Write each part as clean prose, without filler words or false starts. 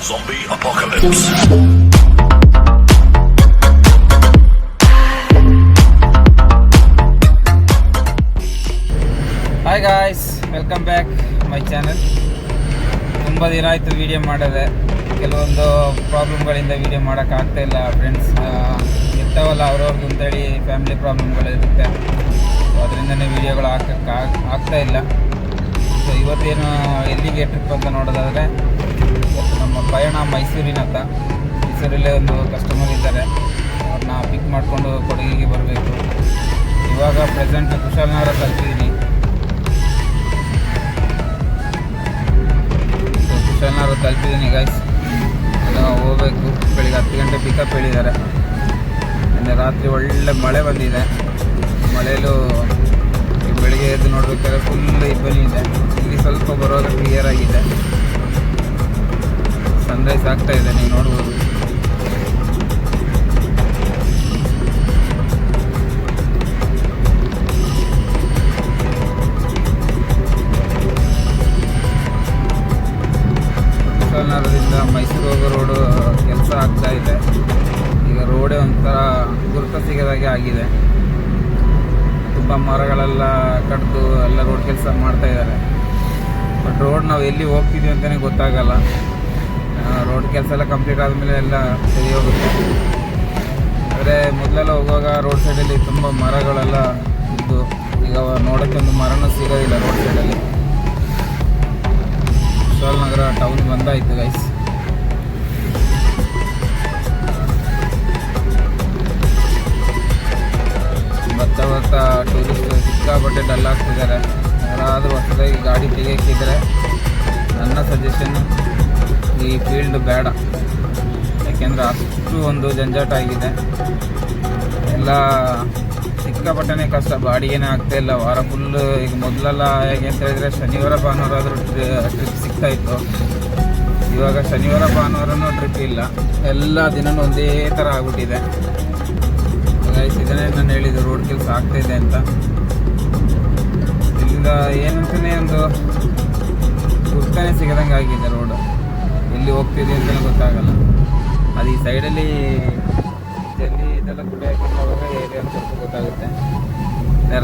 Zombie apocalypse. Hi guys, welcome back my channel. ತುಂಬ ದಿನ ಆಯಿತು ವೀಡಿಯೋ ಮಾಡೋದೆ. ಕೆಲವೊಂದು ಪ್ರಾಬ್ಲಮ್ಗಳಿಂದ ವೀಡಿಯೋ ಮಾಡೋಕ್ಕಾಗ್ತಾ ಇಲ್ಲ ಫ್ರೆಂಡ್ಸ್. ಇರ್ತಾವಲ್ಲ ಅವ್ರವ್ರದ್ದು ಅಂತೇಳಿ ಫ್ಯಾಮಿಲಿ ಪ್ರಾಬ್ಲಮ್ಗಳಿರುತ್ತೆ. ಸೊ ಅದರಿಂದನೇ ವೀಡಿಯೋಗಳು ಆಗ್ತಾ ಇಲ್ಲ. ಸೊ ಇವತ್ತೇನು ಎಲ್ಲಿಗೆ ಟ್ರಿಪ್ ಅಂತ ನೋಡೋದಾದರೆ, ಇವತ್ತು ನಮ್ಮ ಪಯಣ ಮೈಸೂರಿನತ್ತ. ಮೈಸೂರಲ್ಲೇ ಒಂದು ಕಸ್ಟಮರ್ ಇದ್ದಾರೆ, ಅವ್ರನ್ನ ಪಿಕ್ ಮಾಡಿಕೊಂಡು ಕೊಡಗಿಗೆ ಬರಬೇಕು. ಇವಾಗ ಪ್ರೆಸೆಂಟ್ ಕುಶಾಲನಗರ ತಲುಪಿದ್ದೀನಿ. ಕುಶಾಲನಗರ ತಲುಪಿದ್ದೀನಿ ಗೈಸ್. ಹೋಗಬೇಕು. ಬೆಳಿಗ್ಗೆ 10 ಗಂಟೆ ಪಿಕಪ್ ಹೇಳಿದ್ದಾರೆ. ನಿನ್ನೆ ರಾತ್ರಿ ಒಳ್ಳೆ ಮಳೆ ಬಂದಿದೆ. ಮಳೆಯಲ್ಲೂ ಬೆಳಿಗ್ಗೆ ಎದ್ದು ನೋಡ್ಬೇಕಾದ್ರೆ ಫುಲ್ ಇಬ್ಬನಿ ಇದೆ. ಇಲ್ಲಿ ಸ್ವಲ್ಪ ಬರುವಾಗ ಕ್ಲಿಯರ್ ಆಗಿದೆ. ಸನ್ರೈಸ್ ಆಗ್ತಾ ಇದೆ, ನೀವು ನೋಡ್ಬೋದು. ಕುಶಾಲನಗರದಿಂದ ಮೈಸೂರು ಹೋಗೋ ರೋಡು ಕೆಲಸ ಆಗ್ತಾ ಇದೆ. ಈಗ ರೋಡೇ ಒಂಥರ ಗುರುತ ಸಿಗದಾಗೆ ಆಗಿದೆ. ತುಂಬ ಮರಗಳೆಲ್ಲ ಕಡ್ದು ಎಲ್ಲ ರೋಡ್ ಕೆಲಸ ಮಾಡ್ತಾ ಇದ್ದಾರೆ. ಬಟ್ ರೋಡ್ ನಾವು ಎಲ್ಲಿ ಹೋಗ್ತಿದ್ವಿ ಅಂತಲೇ ಗೊತ್ತಾಗಲ್ಲ. ರೋಡ್ ಕೆಲಸ ಎಲ್ಲ ಕಂಪ್ಲೀಟ್ ಆದಮೇಲೆ ಎಲ್ಲ ಸರಿ ಹೋಗುತ್ತೆ. ಆದರೆ ಮೊದಲೆಲ್ಲ ಹೋಗುವಾಗ ರೋಡ್ ಸೈಡಲ್ಲಿ ತುಂಬ ಮರಗಳೆಲ್ಲ ಇದ್ದು, ಈಗ ನೋಡೋಕ್ಕೆ ಒಂದು ಮರನೂ ಸಿಗೋದಿಲ್ಲ ರೋಡ್ ಸೈಡಲ್ಲಿ. ಕುಶಾಲನಗರ ಟೌನ್ ಬಂದಾಯಿತು ಗೈಸ್. ಬರ್ತಾ ಟೂರಿಸ್ಟ್ ಸಿಕ್ಕಾಪಟ್ಟೆ ಡಲ್ ಆಗ್ತಿದ್ದಾರೆ. ಯಾರಾದರೂ ಹೊಸದಾಗಿ ಗಾಡಿ ತೆಗಿಯೋಕ್ಕಿದ್ರೆ ನನ್ನ ಸಜೆಷನ್ನು ಈ ಫೀಲ್ಡ್ ಬೇಡ. ಯಾಕೆಂದರೆ ಅಷ್ಟು ಒಂದು ಜಂಜಾಟ ಆಗಿದೆ. ಎಲ್ಲ ಸಿಕ್ಕಾಪಟ್ಟೆನೇ ಕಷ್ಟ. ಬಾಡಿಗೆನೇ ಆಗ್ತಾಯಿಲ್ಲ. ವಾರ ಫುಲ್ಲು ಈಗ ಮೊದಲೆಲ್ಲ ಹೇಗೆ ಅಂತ ಹೇಳಿದರೆ ಶನಿವಾರ ಭಾನುವಾರ ಆದರೂ ಟ್ರಿಪ್ ಸಿಗ್ತಾಯಿತ್ತು. ಇವಾಗ ಶನಿವಾರ ಭಾನುವಾರನೂ ಟ್ರಿಪ್ ಇಲ್ಲ. ಎಲ್ಲ ದಿನವೂ ಒಂದೇ ಥರ ಆಗ್ಬಿಟ್ಟಿದೆ. ಇದನ್ನೇ ನಾನು ಹೇಳಿದ್ದು, ರೋಡ್ ಕೆಲಸ ಆಗ್ತಾಯಿದೆ ಅಂತ. ಇಲ್ಲಿಂದ ಏನಂತಲೇ ಒಂದು ಗುರ್ತಾನೆ ಸಿಗದಂಗೆ ಆಗಿದೆ ರೋಡ್. ಎಲ್ಲಿ ಹೋಗ್ತಿದೆ ಅಂತಲೇ ಗೊತ್ತಾಗಲ್ಲ. ಅದು ಈ ಸೈಡಲ್ಲಿ ಜಲ್ಲಿ ಇದೆಲ್ಲ ಗುಡಿ ಹಾಕೊಂಡು ಹೋದಾಗ ಏರಿಯಾ ಅಂತ ಸ್ವಲ್ಪ ಗೊತ್ತಾಗುತ್ತೆ.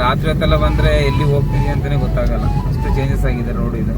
ರಾತ್ರಿ ಹೊತ್ತೆಲ್ಲ ಬಂದರೆ ಎಲ್ಲಿ ಹೋಗ್ತಿದೆ ಅಂತಲೇ ಗೊತ್ತಾಗಲ್ಲ. ಅಷ್ಟು ಚೇಂಜಸ್ ಆಗಿದೆ ರೋಡ್ ಇದು.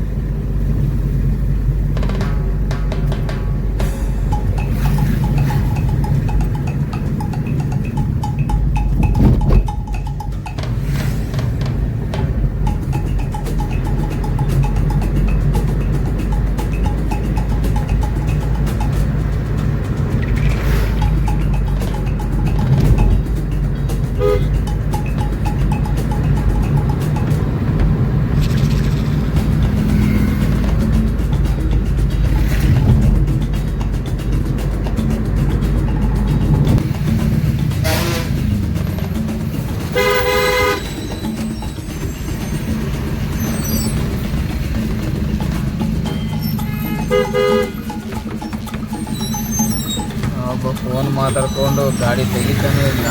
ಒಬ್ಬ ಫೋನ್ ಮಾತಾಡ್ಕೊಂಡು ಗಾಡಿ ತೆಗಿತಾನೇ ಇಲ್ಲ.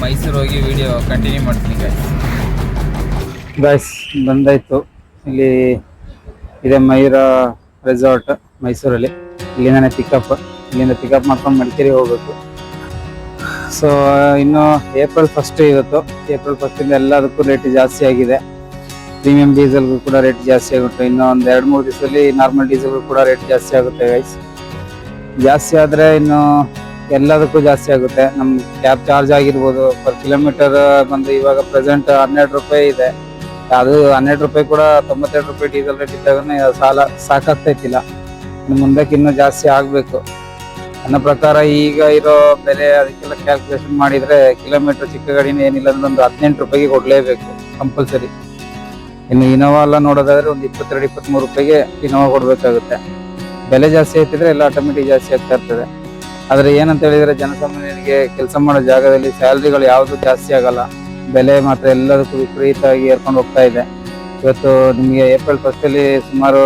ಮೈಸೂರು ಹೋಗಿ ವಿಡಿಯೋ ಕಂಟಿನ್ಯೂ ಮಾಡ್ತೀನಿ ಗಾಯ್ಸ್. ಬಂದಾಯಿತು. ಇಲ್ಲಿ ಇದೆ ಮಯೂರ ರೆಸಾರ್ಟ್ ಮೈಸೂರಲ್ಲಿ. ಇಲ್ಲಿಂದನೇ ಪಿಕಪ್. ಇಲ್ಲಿಂದ ಪಿಕಪ್ ಮಾಡ್ಕೊಂಡು ಮಡಿಕೇರಿ ಹೋಗಬೇಕು. ಸೊ ಇನ್ನು ಏಪ್ರಿಲ್ 1 ಇವತ್ತು. ಏಪ್ರಿಲ್ 1 ಎಲ್ಲದಕ್ಕೂ ರೇಟ್ ಜಾಸ್ತಿ ಆಗಿದೆ. ಪ್ರೀಮಿಯಂ ಡೀಸೆಲ್ಗೂ ಕೂಡ ರೇಟ್ ಜಾಸ್ತಿ ಆಗುತ್ತೆ. ಇನ್ನು ಒಂದು 2-3 ದಿವಸದಲ್ಲಿ ನಾರ್ಮಲ್ ಡೀಸೆಲ್ಗೂ ಕೂಡ ರೇಟ್ ಜಾಸ್ತಿ ಆಗುತ್ತೆ ಗೈಸ್. ಜಾಸ್ತಿ ಆದರೆ ಇನ್ನು ಎಲ್ಲದಕ್ಕೂ ಜಾಸ್ತಿ ಆಗುತ್ತೆ. ನಮ್ಮ ಕ್ಯಾಬ್ ಚಾರ್ಜ್ ಆಗಿರ್ಬೋದು. ಪರ್ ಕಿಲೋಮೀಟರ್ ಬಂದು ಇವಾಗ ಪ್ರೆಸೆಂಟ್ 12 ರೂಪಾಯಿ ಇದೆ. ಅದು 12 ರೂಪಾಯಿ ಕೂಡ 92 ರೂಪಾಯಿ ಡೀಸೆಲ್ ರೇಟ್ ಇದ್ದಾಗ ಸಾಲ ಸಾಕಾಗ್ತೈತಿಲ್ಲ. ಇನ್ನು ಮುಂದಕ್ಕೆ ಇನ್ನೂ ಜಾಸ್ತಿ ಆಗಬೇಕು. ನನ್ನ ಪ್ರಕಾರ ಈಗ ಇರೋ ಬೆಲೆ ಅದಕ್ಕೆಲ್ಲ ಕ್ಯಾಲ್ಕುಲೇಷನ್ ಮಾಡಿದ್ರೆ ಕಿಲೋಮೀಟರ್ ಚಿಕ್ಕ ಗಾಡಿನ ಏನಿಲ್ಲ ಅಂದ್ರೆ ಒಂದು 18 ರೂಪಾಯಿಗೆ ಕೊಡ್ಲೇಬೇಕು ಕಂಪಲ್ಸರಿ. ಇನ್ನು ಇನೋವಾ ಎಲ್ಲ ನೋಡೋದಾದ್ರೆ ಒಂದು 22-23 ರೂಪಾಯಿಗೆ ಇನೋವಾ ಕೊಡ್ಬೇಕಾಗುತ್ತೆ. ಬೆಲೆ ಜಾಸ್ತಿ ಆಗ್ತಿದ್ರೆ ಎಲ್ಲ ಆಟೋಮೆಟಿಕ್ ಜಾಸ್ತಿ ಆಗ್ತಾ ಇರ್ತದೆ. ಆದ್ರೆ ಏನಂತ ಹೇಳಿದ್ರೆ ಜನಸಾಮಾನ್ಯರಿಗೆ ಕೆಲಸ ಮಾಡೋ ಜಾಗದಲ್ಲಿ ಸ್ಯಾಲ್ರಿಗಳು ಯಾವುದು ಜಾಸ್ತಿ ಆಗಲ್ಲ, ಬೆಲೆ ಮಾತ್ರ ಎಲ್ಲದಕ್ಕೂ ವಿಪರೀತವಾಗಿ ಏರ್ಕೊಂಡು ಹೋಗ್ತಾ ಇದೆ. ಇವತ್ತು ನಿಮಗೆ ಏಪ್ರಿಲ್ 1 ಸುಮಾರು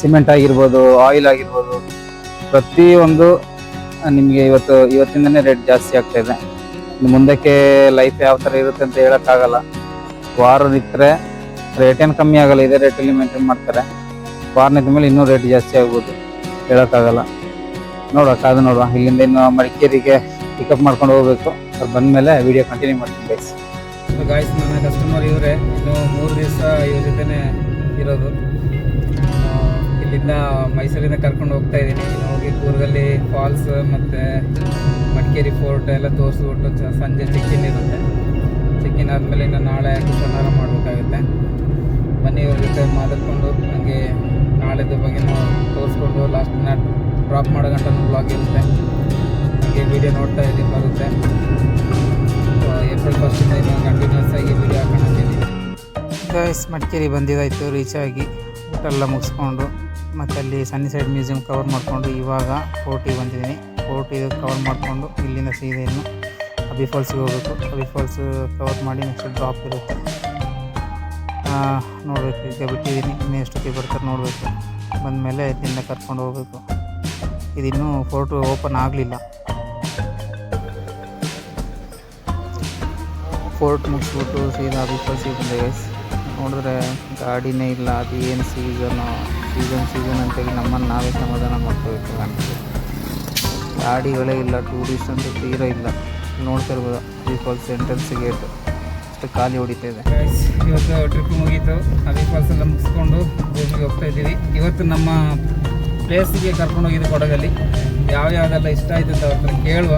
ಸಿಮೆಂಟ್ ಆಗಿರ್ಬೋದು, ಆಯಿಲ್ ಆಗಿರ್ಬೋದು, ಪ್ರತಿಯೊಂದು ನಿಮಗೆ ಇವತ್ತಿಂದನೇ ರೇಟ್ ಜಾಸ್ತಿ ಆಗ್ತಾ ಇದೆ. ಮುಂದಕ್ಕೆ ಲೈಫ್ ಯಾವ ಥರ ಇರುತ್ತೆ ಅಂತ ಹೇಳೋಕ್ಕಾಗಲ್ಲ. ವಾರ ನಿಂತರೆ ರೇಟ್ ಏನು ಕಮ್ಮಿ ಆಗಲ್ಲ, ಇದೇ ರೇಟಲ್ಲಿ ಮೇಂಟೈನ್ ಮಾಡ್ತಾರೆ. ವಾರ ನಿಂತ ಮೇಲೆ ಇನ್ನೂ ರೇಟ್ ಜಾಸ್ತಿ ಆಗ್ಬೋದು, ಹೇಳೋಕ್ಕಾಗಲ್ಲ. ಕಾದು ನೋಡುವ. ಇಲ್ಲಿಂದ ಇನ್ನು ಮಡಿಕೇರಿಗೆ ಪಿಕಪ್ ಮಾಡ್ಕೊಂಡು ಹೋಗ್ಬೇಕು. ಅವ್ರು ಬಂದಮೇಲೆ ವಿಡಿಯೋ ಕಂಟಿನ್ಯೂ ಮಾಡ್ತೀನಿ ಗಾಯ್ಸ್. ನನ್ನ ಕಸ್ಟಮರ್ ಇವರೇ, ಇನ್ನು 3 ದಿವಸ ಇವ್ರ ಜೊತೆನೇ ಇರೋದು. ಇಲ್ಲಿಂದ ಮೈಸೂರಿಂದ ಕರ್ಕೊಂಡು ಹೋಗ್ತಾ ಇದ್ದೀನಿ. ಹೋಗಿ ಕೂರ್ಗಲ್ಲಿ ಫಾಲ್ಸ್ ಮತ್ತು ಮಡಿಕೇರಿ ಫೋರ್ಟ್ ಎಲ್ಲ ತೋರಿಸ್ಬಿಟ್ಟು ಸಂಜೆ ಚೆಕ್ಕಿನ್ ಇರುತ್ತೆ. ಚೆಕ್ಕಿನ್ ಆದಮೇಲೆ ಇನ್ನು ನಾಳೆ ಕುಶನಾರ ಮಾಡಬೇಕಾಗುತ್ತೆ. ಬನ್ನಿ ಇವ್ರ ಜೊತೆ ಮಾತಾಡ್ಕೊಂಡು ಹಾಗೆ ನಾಳೆದ ಬಗ್ಗೆ ತೋರಿಸ್ಕೊಂಡು ಲಾಸ್ಟ್ನ ಡ್ರಾಪ್ ಮಾಡೋ ಗಂಟೆ ಬ್ಲಾಗ್ ಇರುತ್ತೆ. ಹಾಗೆ ವಿಡಿಯೋ ನೋಡ್ತಾ ಇದ್ದೀನಿ, ಬರುತ್ತೆ. ಏಪ್ರಿಲ್ 1 ಇನ್ನು ಕಂಟಿನ್ಯೂಸ್ ಆಗಿ ವಿಡಿಯೋ ಹಾಕೊಂಡಿದ್ದೀನಿ ಗೈಸ್. ಮಡಿಕೇರಿ ಬಂದಿದ್ದಾಯಿತು, ರೀಚ್ ಆಗಿ ಊಟ ಎಲ್ಲ ಮುಗಿಸ್ಕೊಂಡು ಮತ್ತು ಅಲ್ಲಿ ಸನ್ನಿ ಸೈಡ್ ಮ್ಯೂಸಿಯಂ ಕವರ್ ಮಾಡಿಕೊಂಡು ಇವಾಗ ಫೋರ್ಟಿಗೆ ಬಂದಿದ್ದೀನಿ. ಫೋರ್ಟಿಗೆ ಕವರ್ ಮಾಡಿಕೊಂಡು ಇಲ್ಲಿಂದ ಸೀದಾ ಇನ್ನು ಅಬ್ಬಿ ಫಾಲ್ಸ್ಗೆ ಹೋಗಬೇಕು. ಅಬ್ಬಿ ಫಾಲ್ಸ್ ಕವರ್ ಮಾಡಿ ನೆಕ್ಸ್ಟ್ ಡ್ರಾಪ್ ಇರುತ್ತೆ. ನೋಡಬೇಕು, ಈಗ ಬಿಟ್ಟಿದ್ದೀನಿ, ಇನ್ನೂ ಎಷ್ಟೊತ್ತಿಗೆ ಬರ್ತಾರೆ ನೋಡಬೇಕು. ಬಂದಮೇಲೆ ಇಲ್ಲಿಂದ ಕರ್ಕೊಂಡು ಹೋಗಬೇಕು. ಇದಿನ್ನೂ ಫೋರ್ಟು ಓಪನ್ ಆಗಲಿಲ್ಲ. ಫೋರ್ಟ್ ಮುಗಿಸ್ಬಿಟ್ಟು ಸೀದಾ ಅಬ್ಬಿ ಫಾಲ್ಸಿಗೆ ಬಂದೆ ಗೈಸ್. ನೋಡಿದ್ರೆ ಗಾಡಿನೇ ಇಲ್ಲ. ಅದು ಏನು ಸೀಸನ್ ಅಂತೇಳಿ ನಮ್ಮನ್ನು ನಾವೇ ಸಮಾಧಾನ ಮಾಡ್ಕೋಬೇಕು ಕಾಣ್ತದೆ. ಗಾಡಿಗಳೇ ಇಲ್ಲ, ಟೂರಿಸ್ಟ್ ಅಂತೂ ತೀರ ಇಲ್ಲ. ನೋಡ್ತಿರ್ಬೋದು ಅಬ್ಬಿ ಫಾಲ್ಸ್ ಎಂಟ್ರೆನ್ಸ್ ಗೇಟ್ ಅಷ್ಟು ಖಾಲಿ ಹೊಡಿತಾ ಇದೆ. ಇವತ್ತು ಟ್ರಿಪ್ ಮುಗೀತು. ಅಬ್ಬಿ ಫಾಲ್ಸ್ ಎಲ್ಲ ಮುಗಿಸ್ಕೊಂಡು ಭೂಮಿಗೆ ಹೋಗ್ತಾ ಇದ್ದೀವಿ. ಇವತ್ತು ನಮ್ಮ ಪ್ಲೇಸಿಗೆ ಕರ್ಕೊಂಡು ಹೋಗಿದ್ದು ಕೊಡಗಲ್ಲಿ. ಯಾವ್ಯಾವುದೆಲ್ಲ ಇಷ್ಟ ಆಯಿತು ಅಂತ ಅವ್ರನ್ನ ಕೇಳುವ.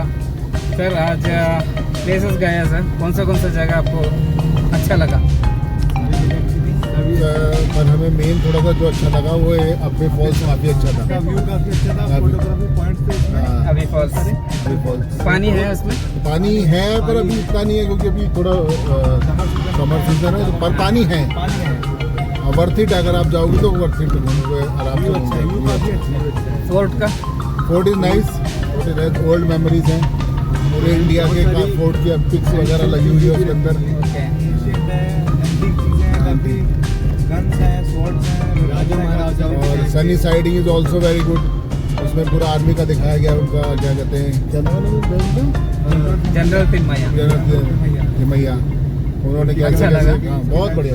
सर आज प्लेसेस गए हैं सर, कौन सा जगह आपको अच्छा लगा? पर हमें मेन थोड़ा सा जो अच्छा लगा वो है अब्बे फॉल्स, काफ़ी अच्छा था। व्यू काफ़ी अच्छा था, फोटोग्राफी पॉइंट्स थे इसमें। अब्बे फॉल्स पानी है उसमें? पानी है पर अभी इतना नहीं है क्योंकि अभी थोड़ा समर सीजन है, पर पानी है। वर्थ इट, अगर आप जाओगे तो वर्थ इट, आराम से। Fort is nice, fort is old memories हैं। पूरे इंडिया के फोर्ट की पिक्स वगैरह लगी हुई है उसके अंदर। और Sunny siding is also very good. उसमें पूरा आर्मी का दिखाया गया, उनका क्या कहते हैं, जनरल तिमैया, उन्होंने क्या अच्छा लगा। बहुत बढ़िया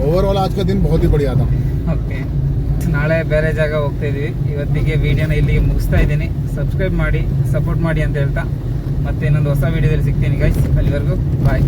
ओवरऑल आज का दिन बहुत ही बढ़िया था। ಓಕೆ, ನಾಳೆ ಬೇರೆ ಜಾಗ ಹೋಗ್ತಾ ಇದೀವಿ. ಇವತ್ತಿಗೆ ವಿಡಿಯೋನ ಇಲ್ಲಿಗೆ ಮುಗಿಸ್ತಾ ಇದ್ದೀನಿ. ಸಬ್ಸ್ಕ್ರೈಬ್ ಮಾಡಿ, ಸಪೋರ್ಟ್ ಮಾಡಿ ಅಂತ ಹೇಳ್ತಾ ಮತ್ತೆ ಇನ್ನೊಂದು ಹೊಸ ವಿಡಿಯೋದಲ್ಲಿ ಸಿಗ್ತೀನಿ ಗೈಸ್. ಅಲ್ಲಿವರೆಗೂ ಬಾಯ್.